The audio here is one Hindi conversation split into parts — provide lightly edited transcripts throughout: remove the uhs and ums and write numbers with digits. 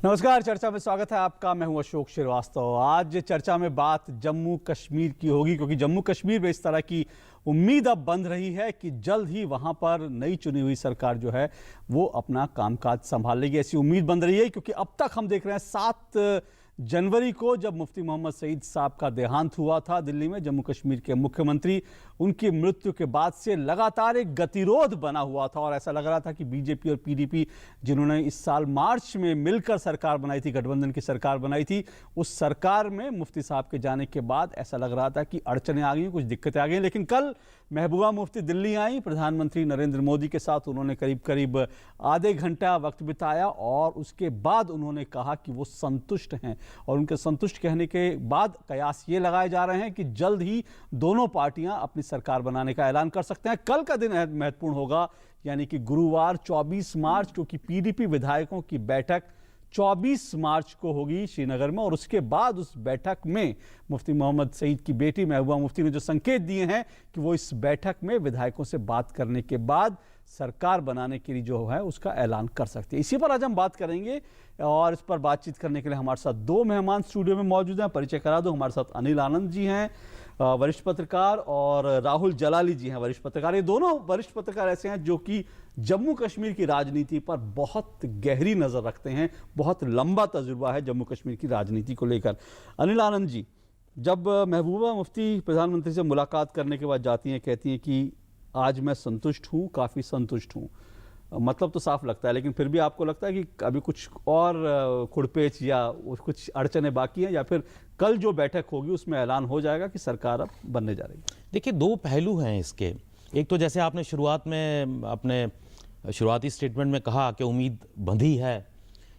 नमस्कार, चर्चा में स्वागत है आपका। मैं हूं अशोक श्रीवास्तव। आज चर्चा में बात जम्मू कश्मीर की होगी, क्योंकि जम्मू कश्मीर में इस तरह की उम्मीद अब बन रही है कि जल्द ही वहां पर नई चुनी हुई सरकार जो है वो अपना कामकाज संभाल लेगी। ऐसी उम्मीद बन रही है, क्योंकि अब तक हम देख रहे हैं 7 जनवरी को जब मुफ्ती मोहम्मद सईद साहब का देहांत हुआ था दिल्ली में, जम्मू कश्मीर के मुख्यमंत्री, उनकी मृत्यु के बाद से लगातार एक गतिरोध बना हुआ था और ऐसा लग रहा था कि बीजेपी और पीडीपी, जिन्होंने इस साल मार्च में मिलकर सरकार बनाई थी, गठबंधन की सरकार बनाई थी, उस सरकार में मुफ्ती साहब के जाने के बाद ऐसा लग रहा था कि अड़चनें आ गई, कुछ दिक्कतें आ गई। लेकिन कल महबूबा मुफ्ती दिल्ली आई, प्रधानमंत्री नरेंद्र मोदी के साथ उन्होंने करीब करीब आधे घंटा वक्त बिताया और उसके बाद उन्होंने कहा कि वो संतुष्ट हैं। और उनके संतुष्ट कहने के बाद कयास ये लगाए जा रहे हैं कि जल्द ही दोनों पार्टियां अपनी सरकार बनाने का ऐलान कर सकते हैं। कल का दिन महत्वपूर्ण होगा, यानी कि गुरुवार 24 मार्च, क्योंकि पीडीपी विधायकों की बैठक 24 मार्च को होगी श्रीनगर में। और उसके बाद उस बैठक में मुफ्ती मोहम्मद सईद की बेटी महबूबा मुफ्ती ने जो संकेत दिए हैं कि वो इस बैठक में विधायकों से बात करने के बाद सरकार बनाने के लिए जो है उसका ऐलान कर सकती है। इसी पर आज हम बात करेंगे और इस पर बातचीत करने के लिए हमारे साथ 2 मेहमान स्टूडियो में मौजूद हैं। परिचय करा दूं, हमारे साथ अनिल आनंद जी हैं, वरिष्ठ पत्रकार, और राहुल जलाली जी हैं, वरिष्ठ पत्रकार। ये दोनों वरिष्ठ पत्रकार ऐसे हैं जो कि जम्मू कश्मीर की राजनीति पर बहुत गहरी नजर रखते हैं, बहुत लंबा तजुर्बा है जम्मू कश्मीर की राजनीति को लेकर। अनिल आनंद जी, जब महबूबा मुफ्ती प्रधानमंत्री से मुलाकात करने के बाद जाती हैं, कहती हैं कि आज मैं संतुष्ट हूँ, काफ़ी संतुष्ट हूँ, मतलब तो साफ लगता है, लेकिन फिर भी आपको लगता है कि अभी कुछ और खुड़पेच या कुछ अड़चनें बाकी हैं, या फिर कल जो बैठक होगी उसमें ऐलान हो जाएगा कि सरकार अब बनने जा रही है? देखिए, 2 पहलू हैं इसके। एक तो जैसे आपने शुरुआत में अपने शुरुआती स्टेटमेंट में कहा कि उम्मीद बंधी है,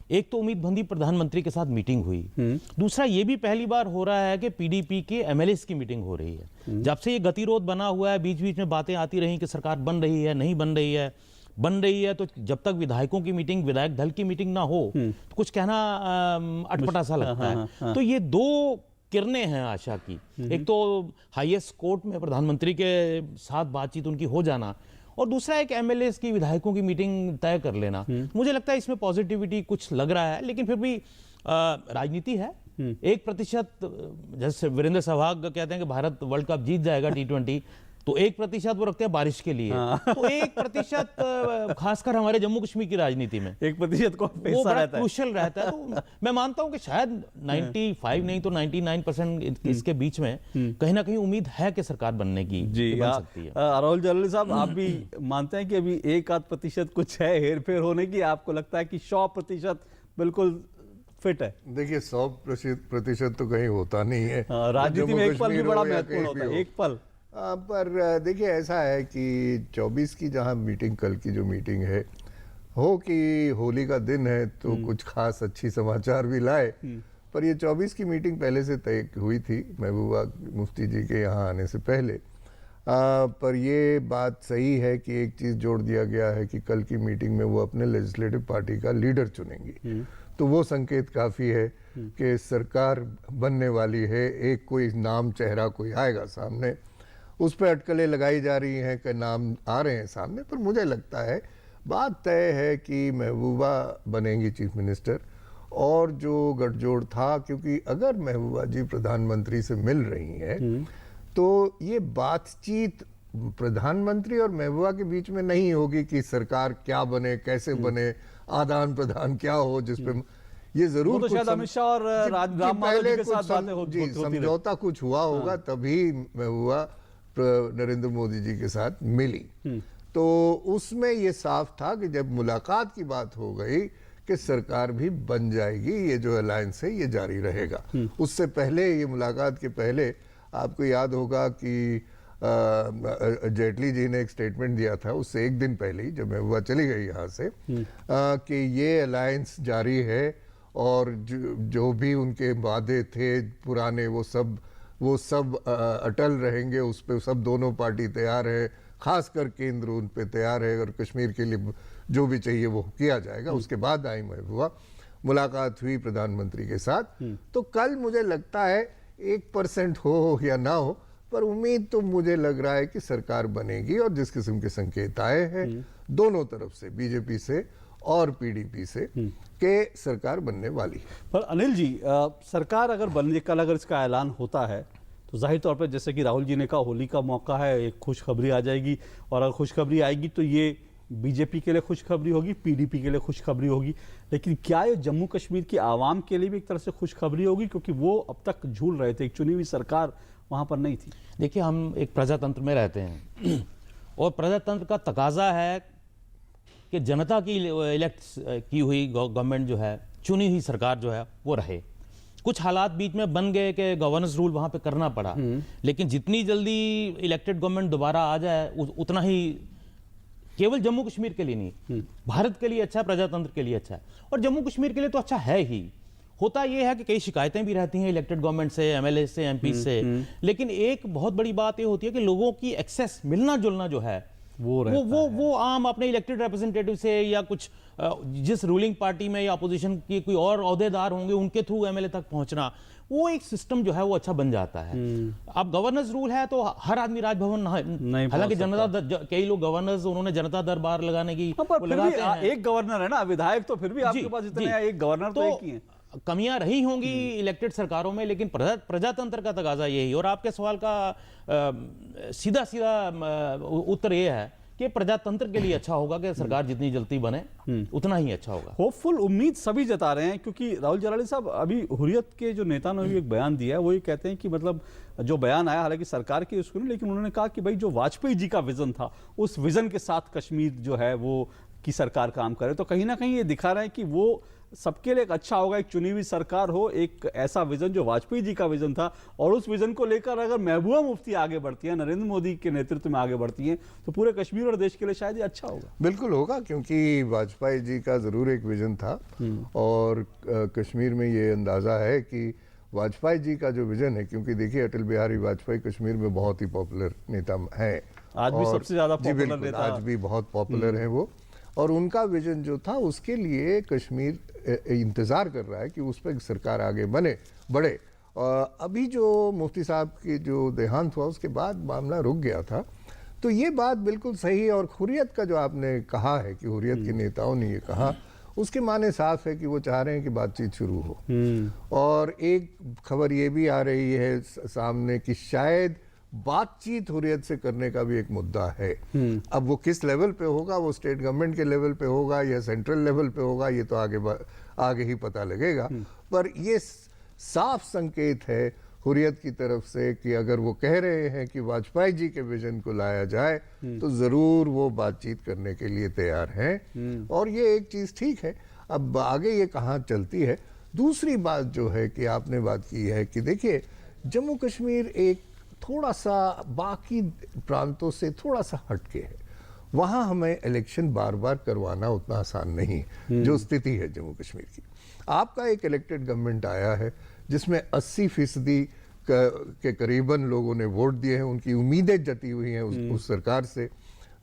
एक तो उम्मीद बंधी प्रधानमंत्री के साथ मीटिंग हुई, दूसरा ये भी पहली बार हो रहा है कि पीडीपी के एमएलएस की मीटिंग हो रही है। जब से ये गतिरोध बना हुआ है, बीच बीच में बातें आती रही कि सरकार बन रही है, नहीं बन रही है, तो जब तक विधायकों की मीटिंग, विधायक दल की मीटिंग ना हो तो कुछ कहना अटपटा सा लगता है। तो ये 2 किरणें हैं आशा की। एक तो हाईएस्ट कोर्ट में प्रधानमंत्री के साथ बातचीत उनकी हो जाना, और दूसरा एक एमएलएस की, विधायकों की मीटिंग तय कर लेना। मुझे लगता है इसमें पॉजिटिविटी कुछ लग रहा है, लेकिन फिर भी राजनीति है। 1%, जैसे वीरेंद्र सहवाग कहते हैं कि भारत वर्ल्ड कप जीत जाएगा T20, तो 1% वो रखते हैं बारिश के लिए। तो 1% खासकर हमारे जम्मू कश्मीर की राजनीति में 1% को वो बड़ा क्रूशल रहता है। तो मैं मानता हूं कि शायद 95 नहीं तो 99% इसके बीच में कहीं ना कहीं उम्मीद है कि सरकार बनने की बन सकती है। राहुल जलाली साहब, आप भी मानते हैं कि अभी 1-8% कुछ है हेर फेर होने की? आपको लगता है कि 100% बिल्कुल फिट है? देखिए, 100% तो कहीं होता नहीं है। राजनीति में एक पल भी बड़ा महत्वपूर्ण होता है, एक पल। पर देखिए, ऐसा है कि 24 की जहां मीटिंग, कल की जो मीटिंग है, हो कि होली का दिन है तो कुछ खास अच्छी समाचार भी लाए, पर ये 24 की मीटिंग पहले से तय हुई थी महबूबा मुफ्ती जी के यहाँ आने से पहले। पर ये बात सही है कि एक चीज़ जोड़ दिया गया है कि कल की मीटिंग में वो अपने लेजिस्लेटिव पार्टी का लीडर चुनेंगी। तो वो संकेत काफ़ी है कि सरकार बनने वाली है। एक कोई नाम, चेहरा कोई आएगा सामने, उस पर अटकलें लगाई जा रही हैं कि नाम आ रहे हैं सामने, पर मुझे लगता है बात तय है कि महबूबा बनेंगी चीफ मिनिस्टर। और जो गठजोड़ था, क्योंकि अगर महबूबा जी प्रधानमंत्री से मिल रही हैं तो ये बातचीत प्रधानमंत्री और महबूबा के बीच में नहीं होगी कि सरकार क्या बने, कैसे बने, आदान प्रदान क्या हो, जिसपे ये जरूर तो शायद अमित शाह और राम माधव जी के साथ बातें होती, समझौता कुछ हुआ होगा, तभी महबूबा नरेंद्र मोदी जी के साथ मिली। तो उसमें ये साफ था कि जब मुलाकात की बात हो गई कि सरकार भी बन जाएगी, ये जो अलायंस है ये जारी रहेगा। उससे पहले, ये मुलाकात के पहले, आपको याद होगा कि जेटली जी ने एक स्टेटमेंट दिया था उससे एक दिन पहले ही, जब महबूबा चली गई यहाँ से, कि ये अलायंस जारी है और जो भी उनके वादे थे पुराने वो सब अटल रहेंगे। उस पर सब दोनों पार्टी तैयार है, खासकर केंद्र उन पे तैयार है, और कश्मीर के लिए जो भी चाहिए वो किया जाएगा। उसके बाद आई महबूबा, मुलाकात हुई प्रधानमंत्री के साथ। तो कल मुझे लगता है 1% हो या ना हो, पर उम्मीद तो मुझे लग रहा है कि सरकार बनेगी। और जिस किस्म के संकेत आए हैं दोनों तरफ से, बीजेपी से और पीडीपी से कि सरकार बनने वाली है। पर अनिल जी, सरकार अगर बनने कल अगर इसका ऐलान होता है तो जाहिर तौर पर जैसे कि राहुल जी ने कहा होली का मौका है, एक खुशखबरी आ जाएगी, और अगर खुशखबरी आएगी तो ये बीजेपी के लिए खुशखबरी होगी, पीडीपी के लिए खुशखबरी होगी, लेकिन क्या ये जम्मू कश्मीर की आवाम के लिए भी एक तरह से खुशखबरी होगी, क्योंकि वो अब तक झूल रहे थे, एक चुनी हुई सरकार वहां पर नहीं थी। देखिए, हम एक प्रजातंत्र में रहते हैं और प्रजातंत्र का तकाजा है कि जनता की इलेक्ट की हुई गवर्नमेंट जो है, चुनी हुई सरकार जो है वो रहे। कुछ हालात बीच में बन गए कि गवर्नेंस रूल वहां पे करना पड़ा, लेकिन जितनी जल्दी इलेक्टेड गवर्नमेंट दोबारा आ जाए उतना ही केवल जम्मू कश्मीर के लिए नहीं, भारत के लिए अच्छा है, प्रजातंत्र के लिए अच्छा है, और जम्मू कश्मीर के लिए तो अच्छा है ही। होता यह है कि कई शिकायतें भी रहती हैं इलेक्टेड गवर्नमेंट से, एमएलए से, एमपी से, लेकिन एक बहुत बड़ी बात यह होती है कि लोगों की एक्सेस, मिलना जुलना जो है वो आम अपने इलेक्टेड रिप्रेजेंटेटिव से या कुछ जिस रूलिंग पार्टी में या अपोजिशन के कोई और ओहदेदार होंगे उनके थ्रू एमएलए तक पहुंचना, वो एक सिस्टम जो है वो अच्छा बन जाता है। अब गवर्नेंस रूल है तो हर आदमी राजभवन नहीं, हालांकि जनता, कई लोग गवर्नर्स उन्होंने जनता दरबार लगाने की लगाते हैं। एक गवर्नर है ना, विधायक तो फिर भी आपके पास इतने हैं, एक गवर्नर तो एक ही है। कमियां रही होंगी इलेक्टेड सरकारों में, लेकिन प्रजातंत्र का तकाजा यही। और आपके सवाल का सीधा सीधा उत्तर यह है कि प्रजातंत्र के लिए अच्छा होगा कि सरकार जितनी जल्दी बने उतना ही अच्छा होगा। होपफुल उम्मीद सभी जता रहे हैं, क्योंकि राहुल जलाली साहब अभी हुर्रियत के जो नेता ने भी एक बयान दिया है, वो ये कहते हैं कि मतलब जो बयान आया हालांकि सरकार के उसको नहीं, लेकिन उन्होंने कहा कि भाई जो वाजपेयी जी का विजन था उस विजन के साथ कश्मीर जो है वो की सरकार काम करे। तो कहीं ना कहीं ये दिखा रहा है कि वो सबके लिए एक अच्छा होगा, एक चुनी हुई सरकार हो, एक ऐसा विजन जो वाजपेयी जी का विजन था, और उस विजन को लेकर अगर महबूबा मुफ्ती आगे बढ़ती है, नरेंद्र मोदी के नेतृत्व में आगे बढ़ती हैं, तो पूरे कश्मीर और देश के लिए शायद ये अच्छा होगा। बिल्कुल होगा, क्योंकि वाजपेयी जी का जरूर एक विजन था, और कश्मीर में ये अंदाजा है कि वाजपेयी जी का जो विजन है, क्योंकि देखिए अटल बिहारी वाजपेयी कश्मीर में बहुत ही पॉपुलर नेता है, आज भी सबसे ज्यादा पॉपुलर नेता, आज भी बहुत पॉपुलर है वो, और उनका विजन जो था उसके लिए कश्मीर इंतजार कर रहा है कि उस पर सरकार आगे बढ़े। अभी जो मुफ्ती साहब की जो देहांत हुआ उसके बाद मामला रुक गया था, तो ये बात बिल्कुल सही है। और हुर्रियत का जो आपने कहा है कि हुर्रियत के नेताओं ने ये कहा, उसके माने साफ है कि वो चाह रहे हैं कि बातचीत शुरू हो। और एक खबर ये भी आ रही है सामने कि शायद बातचीत हुर्रियत से करने का भी एक मुद्दा है। अब वो किस लेवल पे होगा, वो स्टेट गवर्नमेंट के लेवल पे होगा या सेंट्रल लेवल पे होगा, ये तो आगे ही पता लगेगा। पर ये साफ संकेत है हुर्रियत की तरफ से कि अगर वो कह रहे हैं कि वाजपेयी जी के विजन को लाया जाए तो जरूर वो बातचीत करने के लिए तैयार हैं, और ये एक चीज ठीक है। अब आगे ये कहाँ चलती है। दूसरी बात जो है कि आपने बात की है कि देखिए जम्मू कश्मीर एक थोड़ा सा बाकी प्रांतों से थोड़ा सा हटके है, वहां हमें इलेक्शन बार बार करवाना उतना आसान नहीं है। जो स्थिति है जम्मू कश्मीर की, आपका एक इलेक्टेड गवर्नमेंट आया है जिसमें 80% के करीबन लोगों ने वोट दिए हैं, उनकी उम्मीदें जती हुई हैं उस सरकार से,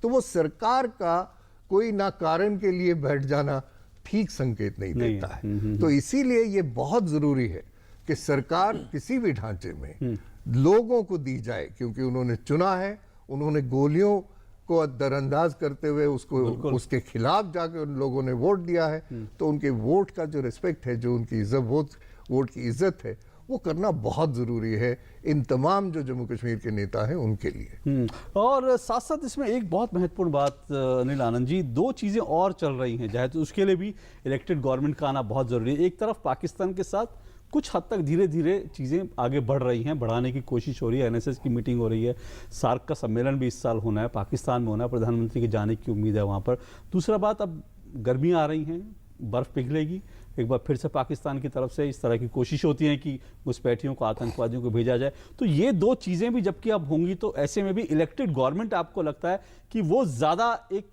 तो वो सरकार का कोई ना कारण के लिए बैठ जाना ठीक संकेत नहीं देता है। तो इसीलिए ये बहुत जरूरी है कि सरकार किसी भी ढांचे में लोगों को दी जाए, क्योंकि उन्होंने चुना है, उन्होंने गोलियों को दरअंदाज करते हुए उसके खिलाफ जाकर उन लोगों ने वोट दिया है, तो उनके वोट का जो रिस्पेक्ट है, जो उनकी इज्जत, वोट की इज्जत है, वो करना बहुत जरूरी है इन तमाम जो जम्मू कश्मीर के नेता हैं उनके लिए। और साथ साथ इसमें एक बहुत महत्वपूर्ण बात अनिल आनंद जी, दो चीजें और चल रही हैं, चाहे तो उसके लिए भी इलेक्टेड गवर्नमेंट का आना बहुत जरूरी है। एक तरफ पाकिस्तान के साथ कुछ हद तक धीरे धीरे चीज़ें आगे बढ़ रही हैं, बढ़ाने की कोशिश हो रही है, एनएसएस की मीटिंग हो रही है, सार्क का सम्मेलन भी इस साल होना है, पाकिस्तान में होना है, प्रधानमंत्री के जाने की उम्मीद है वहाँ पर। दूसरा बात, अब गर्मियाँ आ रही हैं, बर्फ़ पिघलेगी, एक बार फिर से पाकिस्तान की तरफ से इस तरह की कोशिश होती है कि घुसपैठियों को, आतंकवादियों को भेजा जाए। तो ये दो चीज़ें भी जबकि अब होंगी, तो ऐसे में भी इलेक्टेड गवर्नमेंट आपको लगता है कि वो ज़्यादा एक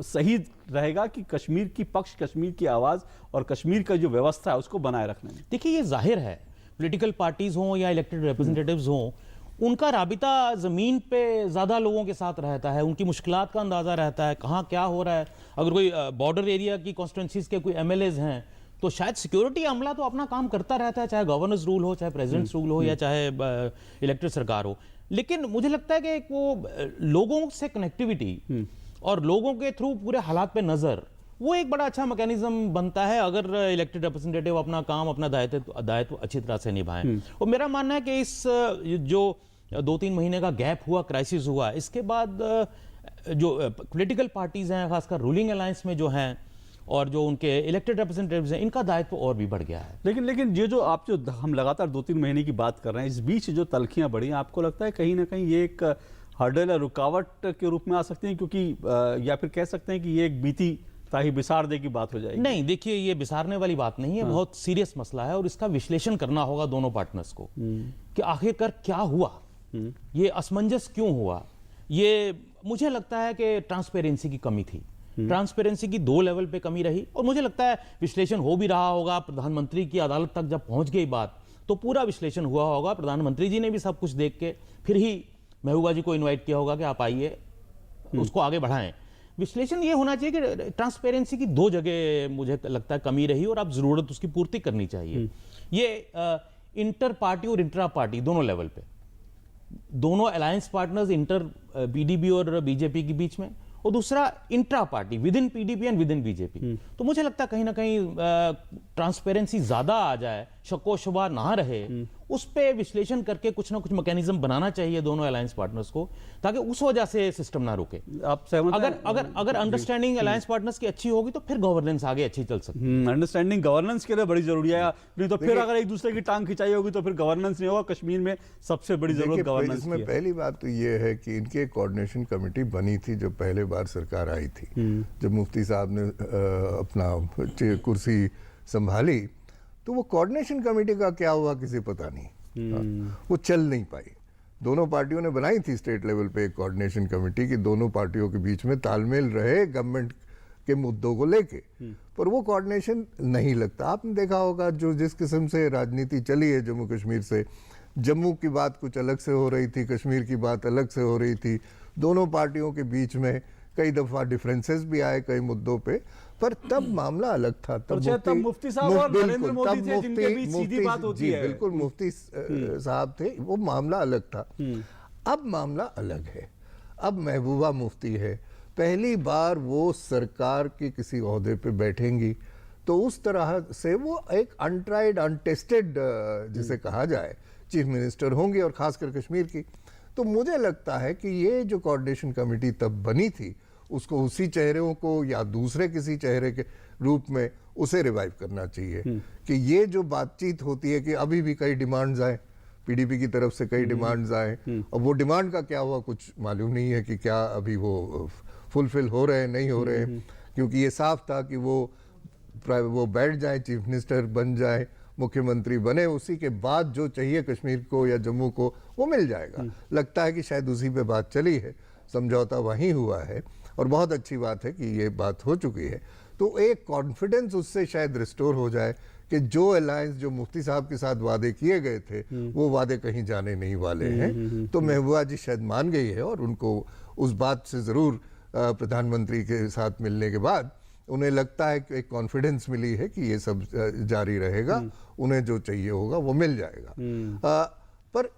सही रहेगा कि कश्मीर की पक्ष, कश्मीर की आवाज़ और कश्मीर का जो व्यवस्था है उसको बनाए रखने में? देखिए, ये जाहिर है पॉलिटिकल पार्टीज हों या इलेक्टेड रिप्रेजेंटेटिव्स हों, उनका राबिता ज़मीन पे ज़्यादा लोगों के साथ रहता है, उनकी मुश्किलात का अंदाज़ा रहता है, कहाँ क्या हो रहा है। अगर कोई बॉर्डर एरिया की कॉन्स्टिट्यूंसीज के कोई एमएलएज हैं तो शायद सिक्योरिटी अमला तो अपना काम करता रहता है, चाहे गवर्नर्स रूल हो, चाहे प्रेसिडेंट्स रूल हो, या चाहे इलेक्टेड सरकार हो। लेकिन मुझे लगता है कि वो लोगों से कनेक्टिविटी और लोगों के थ्रू पूरे हालात पे नज़र, वो एक बड़ा अच्छा मैकेनिज्म बनता है अगर इलेक्टेड रिप्रेजेंटेटिव अपना काम, अपना दायित्व अच्छी तरह से निभाएं। और मेरा मानना है कि इस जो 2-3 महीने का गैप हुआ, क्राइसिस हुआ, इसके बाद जो पॉलिटिकल पार्टीज हैं, खासकर रूलिंग अलायंस में जो हैं और जो उनके इलेक्टेड रिप्रेजेंटेटिव्स हैं, इनका दायित्व और भी बढ़ गया है। लेकिन ये जो हम लगातार 2-3 महीने की बात कर रहे हैं, इस बीच जो तल्खियां बढ़ी, आपको लगता है कहीं ना कहीं ये एक हर्डल या रुकावट के रूप में आ सकती है, क्योंकि या फिर कह सकते हैं कि ये एक बीती ताही बिसार दे की बात हो जाएगी? नहीं, देखिए, ये बिसारने वाली बात नहीं है, बहुत सीरियस मसला है और इसका विश्लेषण करना होगा दोनों पार्टनर्स को कि आखिरकार क्या हुआ, ये असमंजस क्यों हुआ। ये मुझे लगता है कि ट्रांसपेरेंसी की कमी थी, ट्रांसपेरेंसी की 2 लेवल पे कमी रही और मुझे लगता है विश्लेषण हो भी रहा होगा। प्रधानमंत्री की अदालत तक जब पहुंच गई बात तो पूरा विश्लेषण हुआ होगा, प्रधानमंत्री जी ने भी सब कुछ देख के फिर ही महबूबा जी को इनवाइट किया होगा कि आप आइए, उसको आगे बढ़ाएं। विश्लेषण ये होना चाहिए कि ट्रांसपेरेंसी की 2 जगह मुझे लगता है कमी रही और अब जरूरत उसकी पूर्ति करनी चाहिए। ये इंटर पार्टी और इंट्रा पार्टी दोनों लेवल पे, दोनों अलायंस पार्टनर्स इंटर पीडीपी और बीजेपी के बीच में, और दूसरा intra party with in PDP and with in BJP. तो मुझे लगता है कहीं ना कहीं ट्रांसपेरेंसी ज्यादा आ जाए, शक्को शुबा ना रहे, उस पे विश्लेषण करके कुछ ना कुछ मैकेनिज्म बनाना चाहिए दोनों अलायंस पार्टनर्स को, ताकि उस वजह से सिस्टम ना रुके। आप सहमत हैं? अगर अंडरस्टैंडिंग अलायंस पार्टनर्स की अच्छी होगी तो फिर गवर्नेंस आगे अच्छी चल सकती है। अंडरस्टैंडिंग गवर्नेंस के लिए बड़ी जरूरी है, नहीं तो फिर अगर एक दूसरे की टांग खिंचाई होगी तो फिर गवर्नेंस नहीं होगा। कश्मीर में सबसे बड़ी जरूरत गवर्नेंस की है। पहली बात तो ये है कि इनकी एक कोऑर्डिनेशन कमेटी बनी थी जब पहले बार सरकार आई थी, जब मुफ्ती साहब ने अपना कुर्सी संभाली, तो वो कोऑर्डिनेशन कमेटी का क्या हुआ किसी पता नहीं, वो चल नहीं पाई। दोनों पार्टियों ने बनाई थी स्टेट लेवल पे एक कोऑर्डिनेशन कमेटी कि दोनों पार्टियों के बीच में तालमेल रहे गवर्नमेंट के मुद्दों को लेके, पर वो कोऑर्डिनेशन नहीं लगता। आपने देखा होगा जो जिस किस्म से राजनीति चली है जम्मू कश्मीर से, जम्मू की बात कुछ अलग से हो रही थी, कश्मीर की बात अलग से हो रही थी, दोनों पार्टियों के बीच में कई दफा डिफरेंसेस भी आए कई मुद्दों पे, पर तब मामला अलग था। तब मुफ्ती साहब और नरेंद्र मोदी थे जिनके बीच सीधी बात होती है। बिल्कुल, मुफ्ती साहब थे, वो मामला अलग था। अब मामला अलग है, अब महबूबा मुफ्ती है, पहली बार वो सरकार के किसी ओहदे पे बैठेंगी, तो उस तरह से वो एक अनट्राइड अनटेस्टेड जिसे कहा जाए चीफ मिनिस्टर होंगी, और खासकर कश्मीर की। तो मुझे लगता है कि ये जो कोऑर्डिनेशन कमेटी तब बनी थी, उसको उसी चेहरों को या दूसरे किसी चेहरे के रूप में उसे रिवाइव करना चाहिए कि ये जो बातचीत होती है कि अभी भी कई डिमांड्स आए, पीडीपी की तरफ से कई डिमांड्स आए, और वो डिमांड का क्या हुआ कुछ मालूम नहीं है कि क्या अभी वो फुलफिल हो रहे हैं नहीं हो रहे हैं, क्योंकि ये साफ था कि वो बैठ जाए, चीफ मिनिस्टर बन जाए, मुख्यमंत्री बने, उसी के बाद जो चाहिए कश्मीर को या जम्मू को वो मिल जाएगा। लगता है कि शायद उसी पे बात चली है, समझौता वहीं हुआ है, और बहुत अच्छी बात है कि ये बात हो चुकी है। तो एक कॉन्फिडेंस उससे शायद रिस्टोर हो जाए कि जो अलायंस जो मुफ्ती साहब के साथ वादे किए गए थे वो वादे कहीं जाने नहीं वाले हैं। तो महबूबा जी शायद मान गई है, और उनको उस बात से ज़रूर प्रधानमंत्री के साथ मिलने के बाद उन्हें लगता है कि एक कॉन्फिडेंस मिली है कि ये सब जारी रहेगा, उन्हें जो चाहिए होगा वो मिल जाएगा। पर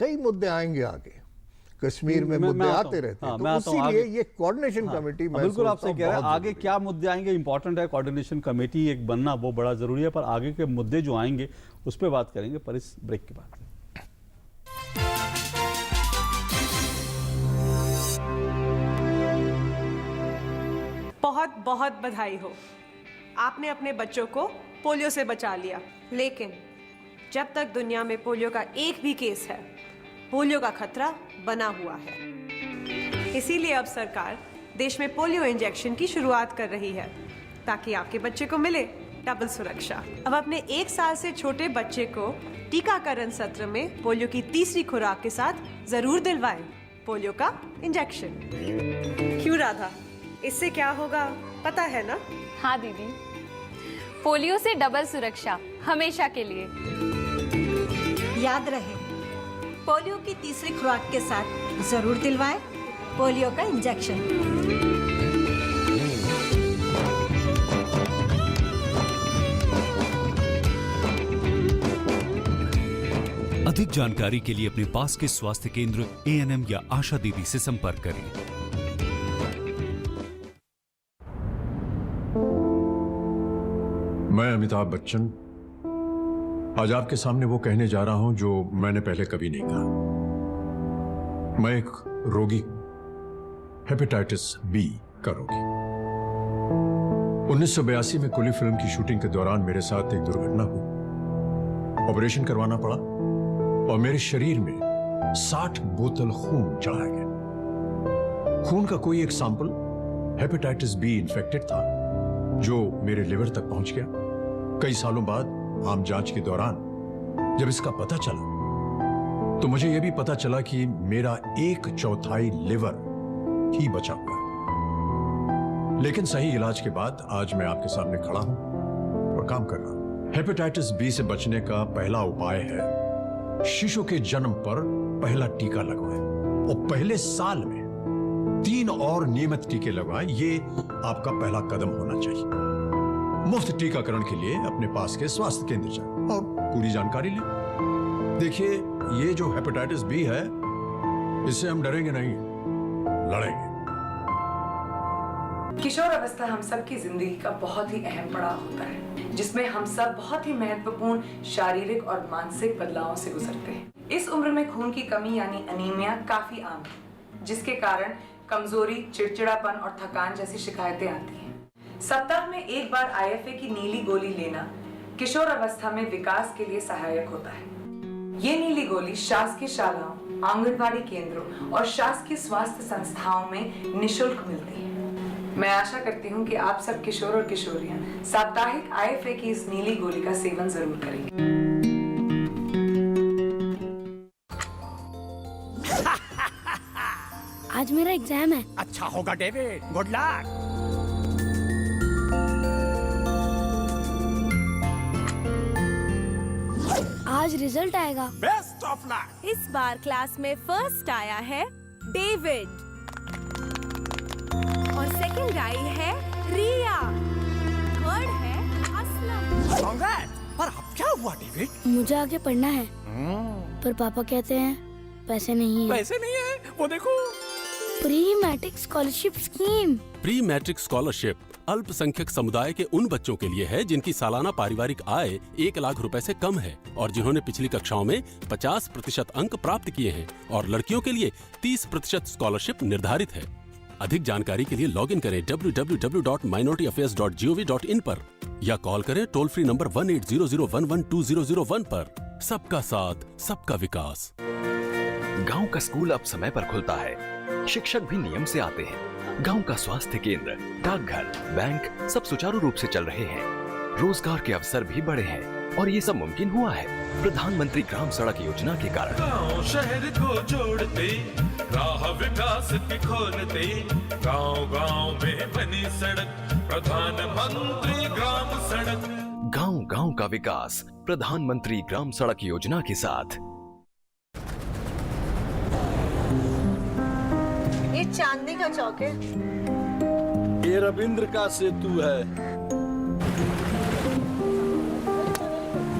कई मुद्दे आएंगे आगे, कश्मीर में मुद्दे आते रहते हैं, तो इसीलिए ये कोऑर्डिनेशन कमेटी, बिल्कुल आपसे कह रहे हैं आगे क्या मुद्दे आएंगे, इंपॉर्टेंट है। कोऑर्डिनेशन कमेटी एक बनना वो बड़ा जरूरी है, पर आगे के मुद्दे जो आएंगे उस पर बात करेंगे, पर इस ब्रेक के बाद। बहुत बहुत बधाई हो, आपने अपने बच्चों को पोलियो से बचा लिया। लेकिन जब तक दुनिया में पोलियो का एक भी केस है, पोलियो का खतरा बना हुआ है। इसीलिए अब सरकार देश में पोलियो इंजेक्शन की शुरुआत कर रही है, ताकि आपके बच्चे को मिले डबल सुरक्षा। अब अपने 1 साल से छोटे बच्चे को टीकाकरण सत्र में पोलियो की 3री खुराक के साथ जरूर दिलवाएं पोलियो का इंजेक्शन। क्यों राधा, इससे क्या होगा पता है ना? हाँ दीदी, पोलियो से डबल सुरक्षा हमेशा के लिए। याद रहे, पोलियो की 3री खुराक के साथ जरूर दिलवाएं पोलियो का इंजेक्शन। अधिक जानकारी के लिए अपने पास के स्वास्थ्य केंद्र, एएनएम या आशा दीदी से संपर्क करें। मैं अमिताभ बच्चन आज आपके सामने वो कहने जा रहा हूं जो मैंने पहले कभी नहीं कहा। मैं एक रोगी हूं, हेपेटाइटिस बी का रोगी। 1982 में कुली फिल्म की शूटिंग के दौरान मेरे साथ एक दुर्घटना हुई। ऑपरेशन करवाना पड़ा और मेरे शरीर में 60 बोतल खून चढ़ाया गया। खून का कोई एक सैंपल हेपेटाइटिस बी इन्फेक्टेड था जो मेरे लिवर तक पहुंच गया। कई सालों बाद आम जांच के दौरान जब इसका पता चला तो मुझे यह भी पता चला कि मेरा 1/4 लिवर ही बचा हुआ है। लेकिन सही इलाज के बाद आज मैं आपके सामने खड़ा हूं और काम कर रहा हूं। हेपेटाइटिस बी से बचने का पहला उपाय है शिशु के जन्म पर पहला टीका लगवाएं और पहले साल में 3 और नियमित टीके लगवाएं। ये आपका पहला कदम होना चाहिए। मुफ्त टीकाकरण के लिए अपने पास के स्वास्थ्य केंद्र जाएं और पूरी जानकारी लें। देखिए, ये जो हेपेटाइटिस बी है, इससे हम डरेंगे नहीं, लड़ेंगे। किशोर अवस्था हम सब की जिंदगी का बहुत ही अहम पड़ाव होता है, जिसमें हम सब बहुत ही महत्वपूर्ण शारीरिक और मानसिक बदलावों से गुजरते हैं। इस उम्र में खून की कमी यानी अनीमिया काफी आम है, जिसके कारण कमजोरी, चिड़चिड़ापन और थकान जैसी शिकायतें आती हैं। सप्ताह में एक बार IFA की नीली गोली लेना किशोर अवस्था में विकास के लिए सहायक होता है। ये नीली गोली शासकीय शालाओं, आंगनबाड़ी केंद्रों और शासकीय स्वास्थ्य संस्थाओं में निशुल्क मिलती है। मैं आशा करती हूँ कि आप सब किशोर और किशोरियां साप्ताहिक IFA की इस नीली गोली का सेवन जरूर करेंगे। आज मेरा एग्जाम है। अच्छा होगा डेविड, गुड लक। आज रिजल्ट आएगा। Best of luck. इस बार क्लास में फर्स्ट आया है डेविड और सेकंड आई है रिया, थर्ड है असलम। कांग्रेस। पर अब क्या हुआ डेविड? मुझे आगे पढ़ना है, पर पापा कहते हैं पैसे नहीं है। पैसे नहीं है, वो देखो। Pre matric scholarship scheme. Pre matric scholarship अल्पसंख्यक समुदाय के उन बच्चों के लिए है जिनकी सालाना पारिवारिक आय 1 लाख रुपए से कम है और जिन्होंने पिछली कक्षाओं में 50% अंक प्राप्त किए हैं, और लड़कियों के लिए 30% स्कॉलरशिप निर्धारित है। अधिक जानकारी के लिए लॉगिन करें www.minorityAffairs.gov.in पर या कॉल करें टोल फ्री नंबर 1800112001 पर। सबका साथ, सबका विकास। गांव का स्कूल अब समय पर खुलता है, शिक्षक भी नियम से आते हैं, गांव का स्वास्थ्य केंद्र, डाकघर, बैंक सब सुचारू रूप से चल रहे हैं। रोजगार के अवसर भी बढ़े हैं और ये सब मुमकिन हुआ है प्रधानमंत्री ग्राम सड़क योजना के कारण। गांव शहर को जोड़ते, राह विकास की खोलते, गांव-गांव में बनी सड़क, प्रधानमंत्री ग्राम सड़क। गांव-गांव का विकास प्रधानमंत्री ग्राम सड़क योजना के साथ। ये चांदनी का चौक है। ये रविंद्र का सेतु है।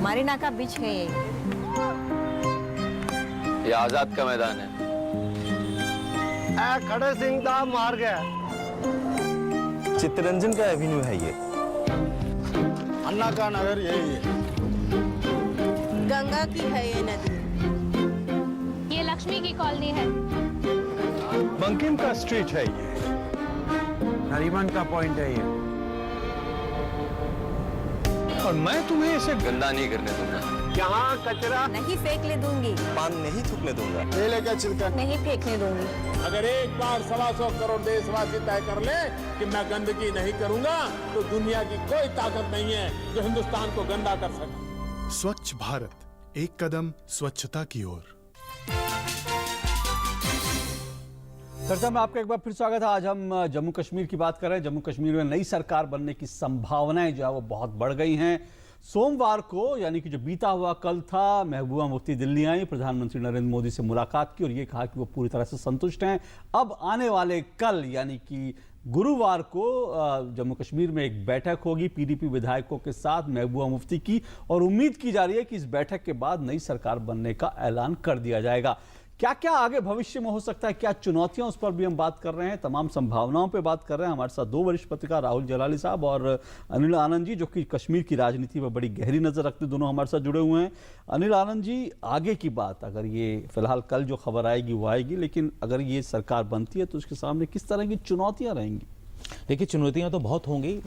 मारीना का बीच है ये आजाद का मैदान है। खड़े सिंह दा मार गया। चित्तरंजन का एवेन्यू है ये। अन्ना का नगर यही है। गंगा की है ये नदी। ये लक्ष्मी की कॉलोनी है। बंकिम का स्ट्रीट है ये। नरीमन का पॉइंट है ये। और मैं तुम्हें इसे गंदा नहीं करने दूंगा। यहाँ कचरा नहीं फेंकने दूंगी। पान नहीं थूकने दूंगा। केले का छिलका नहीं फेंकने दूंगी। अगर एक बार 125 करोड़ देशवासी तय कर ले कि मैं गंदगी नहीं करूंगा, तो दुनिया की कोई ताकत नहीं है जो हिंदुस्तान को गंदा कर सके। स्वच्छ भारत, एक कदम स्वच्छता की ओर। चर्चा में आपका एक बार फिर स्वागत है। आज हम जम्मू कश्मीर की बात कर रहे हैं। जम्मू कश्मीर में नई सरकार बनने की संभावनाएं जो है वो बहुत बढ़ गई हैं। सोमवार को यानी कि जो बीता हुआ कल था, महबूबा मुफ्ती दिल्ली आई, प्रधानमंत्री नरेंद्र मोदी से मुलाकात की और ये कहा कि वो पूरी तरह से संतुष्ट हैं। अब आने वाले कल यानी कि गुरुवार को जम्मू कश्मीर में एक बैठक होगी PDP विधायकों के साथ महबूबा मुफ्ती की, और उम्मीद की जा रही है कि इस बैठक के बाद नई सरकार बनने का ऐलान कर दिया जाएगा। क्या क्या आगे भविष्य में हो सकता है, क्या चुनौतियां, उस पर भी हम बात कर रहे हैं, तमाम संभावनाओं पे बात कर रहे हैं। हमारे साथ दो वरिष्ठ पत्रकार राहुल जलाली साहब और अनिल आनंद जी, जो कि कश्मीर की राजनीति पर बड़ी गहरी नजर रखते दोनों हमारे साथ जुड़े हुए हैं। अनिल आनंद जी, आगे की बात, अगर ये फिलहाल कल जो खबर आएगी वो आएगी, लेकिन अगर ये सरकार बनती है तो उसके सामने किस तरह की चुनौतियां रहेंगी? देखिए, चुनौतियां तो बहुत होंगी।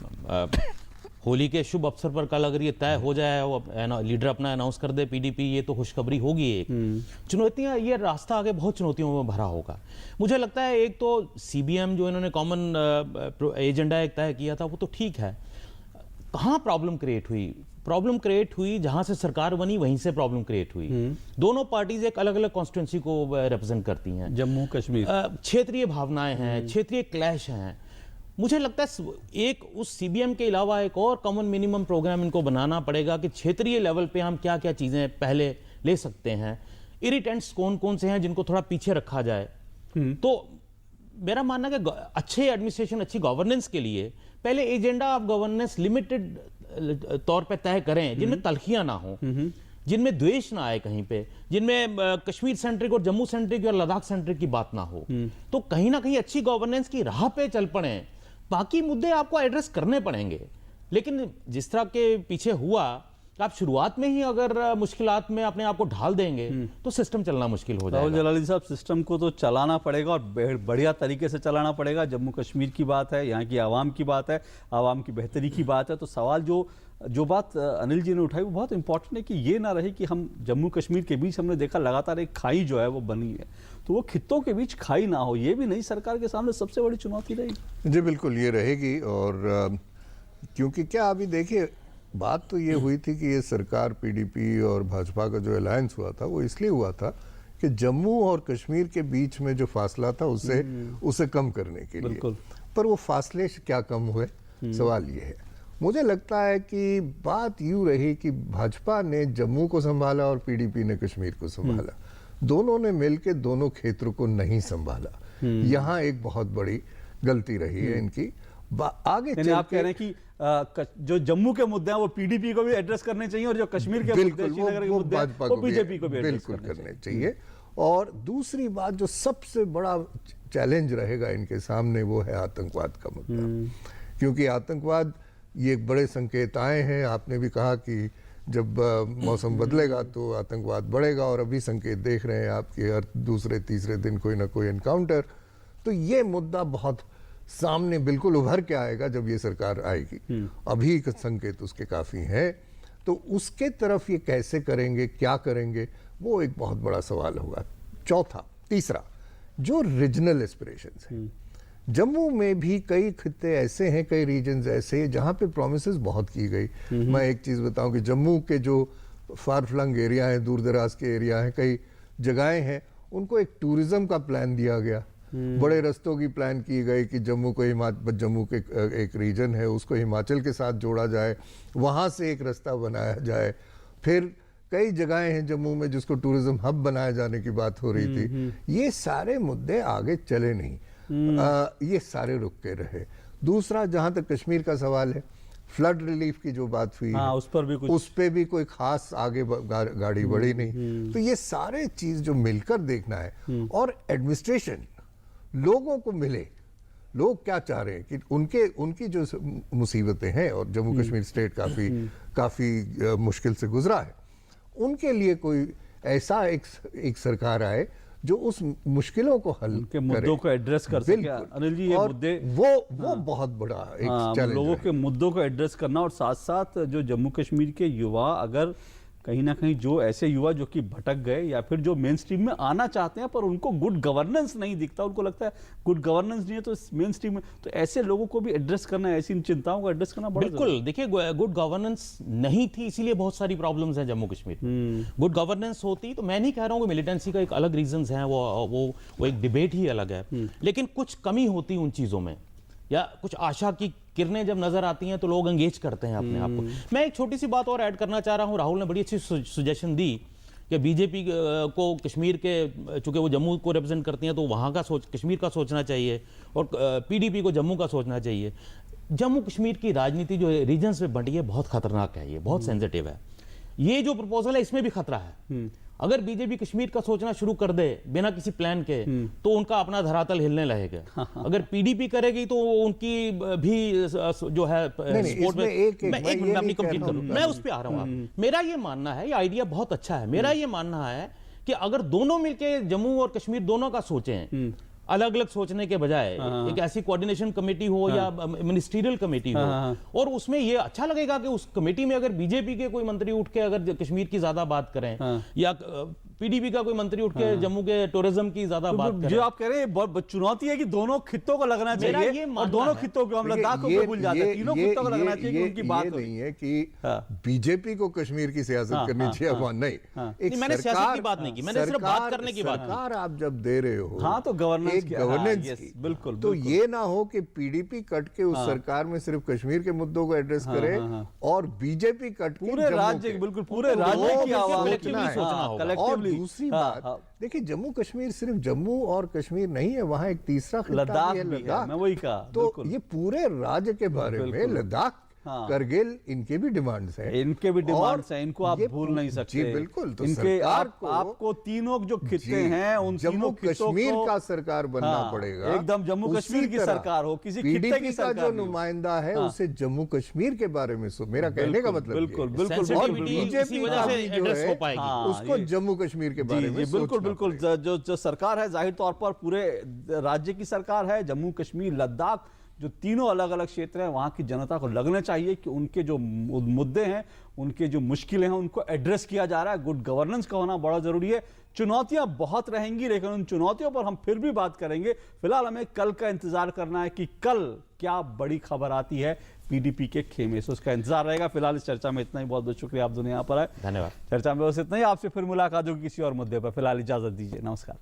होली के शुभ अवसर पर कल अगर ये तय हो जाए, वो लीडर अपना अनाउंस कर दे पीडीपी, ये तो खुशखबरी होगी। एक चुनौतियां, ये रास्ता आगे बहुत चुनौतियों में भरा होगा। मुझे लगता है एक तो सीबीएम जो इन्होंने कॉमन एजेंडा एक तय किया था वो तो ठीक है। कहाँ प्रॉब्लम क्रिएट हुई? प्रॉब्लम क्रिएट हुई जहां से सरकार बनी, वहीं से प्रॉब्लम क्रिएट हुई। दोनों पार्टीज एक अलग अलग कॉन्स्टिट्यूंसी को रिप्रेजेंट करती हैं। जम्मू कश्मीर क्षेत्रीय भावनाएं हैं, क्षेत्रीय क्लैश हैं। मुझे लगता है एक उस सीबीएम के अलावा एक और कॉमन मिनिमम प्रोग्राम इनको बनाना पड़ेगा कि क्षेत्रीय लेवल पे हम क्या क्या चीजें पहले ले सकते हैं, इरिटेंट्स कौन कौन से हैं जिनको थोड़ा पीछे रखा जाए। तो मेरा मानना है कि अच्छे एडमिनिस्ट्रेशन, अच्छी गवर्नेंस के लिए पहले एजेंडा ऑफ गवर्नेंस लिमिटेड तौर पे तय करें, जिनमें तलखियां ना हो, जिनमें द्वेष ना आए कहीं पे, जिनमें कश्मीर सेंट्रिक और जम्मू सेंट्रिक और लद्दाख सेंट्रिक की बात ना हो। तो कहीं ना कहीं अच्छी गवर्नेंस की राह पे चल पड़े। बाकी मुद्दे आपको एड्रेस करने पड़ेंगे, लेकिन जिस तरह के पीछे हुआ, आप शुरुआत में ही अगर मुश्किलात में अपने आप को ढाल देंगे तो सिस्टम चलना मुश्किल हो जाएगा। राहुल जलाली साहब, सिस्टम को तो चलाना पड़ेगा और बढ़िया तरीके से चलाना पड़ेगा। जम्मू कश्मीर की बात है, यहाँ की आवाम की बात है, आवाम की बेहतरी की बात है। तो सवाल जो बात अनिल जी ने उठाई वो बहुत इंपॉर्टेंट है कि ये ना रहे कि हम जम्मू कश्मीर के बीच, हमने देखा लगातार एक खाई जो है वो बनी है, तो वो खित्तों के बीच खाई ना हो, ये भी नई सरकार के सामने सबसे बड़ी चुनौती रहेगी। जी बिल्कुल, ये रहेगी। और क्योंकि क्या अभी देखिए, बात तो ये हुई थी कि ये सरकार पीडीपी और भाजपा का जो अलायंस हुआ था वो इसलिए हुआ था कि जम्मू और कश्मीर के बीच में जो फासला था उसे कम करने के लिए। पर वो फासले क्या कम हुए, सवाल ये है। मुझे लगता है कि बात यूं रही कि भाजपा ने जम्मू को संभाला और पीडीपी ने कश्मीर को संभाला। दोनों ने मिलकर दोनों क्षेत्रों को नहीं संभाला। यहाँ एक बहुत बड़ी गलती रही है इनकी। आगे चल आप कह रहे हैं कि जो जम्मू के मुद्दे हैं वो पीडीपी को भी एड्रेस करने चाहिए और जो कश्मीर के मुद्दे, श्रीनगर के मुद्दे हैं, वो बीजेपी को भी एड्रेस करने चाहिए। और दूसरी बात जो सबसे बड़ा चैलेंज रहेगा इनके सामने वो है आतंकवाद का मुद्दा। क्योंकि आतंकवाद, ये एक बड़े संकेत आए हैं। आपने भी कहा कि जब मौसम बदलेगा तो आतंकवाद बढ़ेगा, और अभी संकेत देख रहे हैं आपके हर दूसरे तीसरे दिन कोई ना कोई एनकाउंटर। तो ये मुद्दा बहुत सामने बिल्कुल उभर के आएगा जब ये सरकार आएगी। अभी संकेत उसके काफी हैं, तो उसके तरफ ये कैसे करेंगे, क्या करेंगे, वो एक बहुत बड़ा सवाल होगा। तीसरा जो रीजनल एस्पिरेशंस हैं, जम्मू में भी कई खित्ते ऐसे हैं, कई रीजन्स ऐसे हैं जहाँ पे प्रोमिसेस बहुत की गई। मैं एक चीज़ बताऊं कि जम्मू के जो फार फ्लंग एरिया हैं, दूर दराज के एरिया हैं, कई जगहें हैं, उनको एक टूरिज्म का प्लान दिया गया। बड़े रस्तों की प्लान की गई कि जम्मू के एक रीजन है उसको हिमाचल के साथ जोड़ा जाए, वहाँ से एक रास्ता बनाया जाए। फिर कई जगहें हैं जम्मू में जिसको टूरिज्म हब बनाए जाने की बात हो रही थी। ये सारे मुद्दे आगे चले नहीं, ये सारे रुक के रहे। दूसरा, जहां तक कश्मीर का सवाल है, फ्लड रिलीफ की जो बात हुई है, उस पर भी कोई खास आगे गाड़ी बढ़ी नहीं। तो ये सारे चीज जो मिलकर देखना है, और एडमिनिस्ट्रेशन लोगों को मिले, लोग क्या चाह रहे हैं कि उनकी जो मुसीबतें हैं, और जम्मू कश्मीर स्टेट काफी मुश्किल से गुजरा है, उनके लिए कोई ऐसा एक सरकार आए जो उस मुश्किलों को हल के मुद्दों को एड्रेस कर सके। अनिल जी, ये मुद्दे वो बहुत बड़ा एक चैलेंज, लोगों के मुद्दों को एड्रेस करना, और साथ साथ जो जम्मू कश्मीर के युवा, अगर कहीं ना कहीं जो ऐसे युवा जो कि भटक गए या फिर जो मेन स्ट्रीम में आना चाहते हैं पर उनको गुड गवर्नेंस नहीं दिखता, उनको लगता है गुड गवर्नेंस नहीं है तो मेन स्ट्रीम में, तो ऐसे लोगों को भी एड्रेस करना, ऐसी चिंताओं को एड्रेस करना बड़ा बिल्कुल। देखिए, गुड गवर्नेंस नहीं थी, इसीलिए बहुत सारी प्रॉब्लम्स हैं जम्मू कश्मीर में। गुड गवर्नेंस होती तो मैं नहीं कह रहा हूँ कि मिलिटेंसी का एक अलग रीजंस हैं, वो एक डिबेट ही अलग है, लेकिन कुछ कमी होती उन चीजों में, या कुछ आशा की किरणें जब नजर आती हैं तो लोग एंगेज करते हैं अपने आप को। मैं एक छोटी सी बात और ऐड करना चाह रहा हूं। राहुल ने बड़ी अच्छी सजेशन दी कि बीजेपी को कश्मीर के, चूंकि वो जम्मू को रिप्रेजेंट करती हैं, तो वहां का कश्मीर का सोचना चाहिए, और पीडीपी को जम्मू का सोचना चाहिए। जम्मू कश्मीर की राजनीति जो रीजन्स में बंटी है बहुत खतरनाक है, ये बहुत सेंसिटिव है। ये जो प्रपोजल है इसमें भी खतरा है। अगर बीजेपी कश्मीर का सोचना शुरू कर दे बिना किसी प्लान के तो उनका अपना धरातल हिलने लगेगा। अगर पीडीपी करेगी तो उनकी भी जो है सपोर्ट में मैं एक मिनट अपनी कंप्लीट करूं, मैं उस पर आ रहा हूं। मेरा ये मानना है, ये आइडिया बहुत अच्छा है। मेरा ये मानना है कि अगर दोनों मिलके जम्मू और कश्मीर दोनों का सोचें, अलग अलग सोचने के बजाय एक ऐसी कोऑर्डिनेशन कमेटी हो या मिनिस्ट्रियल कमेटी हो, और उसमें ये अच्छा लगेगा कि उस कमेटी में अगर बीजेपी के कोई मंत्री उठ के अगर कश्मीर की ज्यादा बात करें या पीडीपी का कोई मंत्री उठ के जम्मू के टूरिज्म की ज्यादा बात करें। जो आप कह रहे हैं बहुत चुनौती है कि दोनों खित्तों को लगना चाहिए, और दोनों खित्तों को हम लद्दाख को भूल जाते हैं, तीनों खित्तों को लगना चाहिए कि उनकी बात नहीं है कि बीजेपी को कश्मीर की सियासत करनी चाहिए, वहां नहीं। मैंने सियासत की बात नहीं की, मैंने सिर्फ बात करने की बात की। सरकार आप जब दे रहे हो, हाँ, तो गवर्नेंस की, बिल्कुल, तो ये ना हो कि पीडीपी कट के उस सरकार में सिर्फ कश्मीर के मुद्दों को एड्रेस करे और बीजेपी कट के पूरे राज्य, बिल्कुल पूरे राज्य की आवाज सोचना है। और दूसरी बात देखिए, जम्मू कश्मीर सिर्फ जम्मू और कश्मीर नहीं है, वहां एक तीसरा लद्दाख भी है, लद्दाख। मैं वही कहा, तो ये पूरे राज्य के बारे में लद्दाख, करगिल, इनके भी डिमांड्स हैं, इनको आप भूल नहीं सकते। जी बिल्कुल। तो इनके आपको तीनों जो खित्ते हैं उन जम्मू कश्मीर का सरकार बनना पड़ेगा, एकदम जम्मू कश्मीर की सरकार हो, किसी खित्ते की सरकार का जो नुमाइंदा है उसे जम्मू कश्मीर के बारे में मेरा कहने का मतलब बिल्कुल बिल्कुल, और बीजेपी जो है उसको जम्मू कश्मीर के बारे में बिल्कुल बिल्कुल। जो सरकार है जाहिर तौर पर पूरे राज्य की सरकार है, जम्मू कश्मीर लद्दाख जो तीनों अलग अलग क्षेत्र हैं, वहां की जनता को लगना चाहिए कि उनके जो मुद्दे हैं, उनके जो मुश्किलें हैं, उनको एड्रेस किया जा रहा है। गुड गवर्नेंस का होना बड़ा जरूरी है। चुनौतियां बहुत रहेंगी, लेकिन उन चुनौतियों पर हम फिर भी बात करेंगे। फिलहाल हमें कल का इंतजार करना है कि कल क्या बड़ी खबर आती है पीडीपी के खेमे से, उसका इंतजार रहेगा। फिलहाल इस चर्चा में इतना ही। बहुत बहुत शुक्रिया आप दोनों यहाँ पर आए। धन्यवाद। चर्चा में बस इतना ही। आपसे फिर मुलाकात होगी किसी और मुद्दे पर। फिलहाल इजाजत दीजिए, नमस्कार।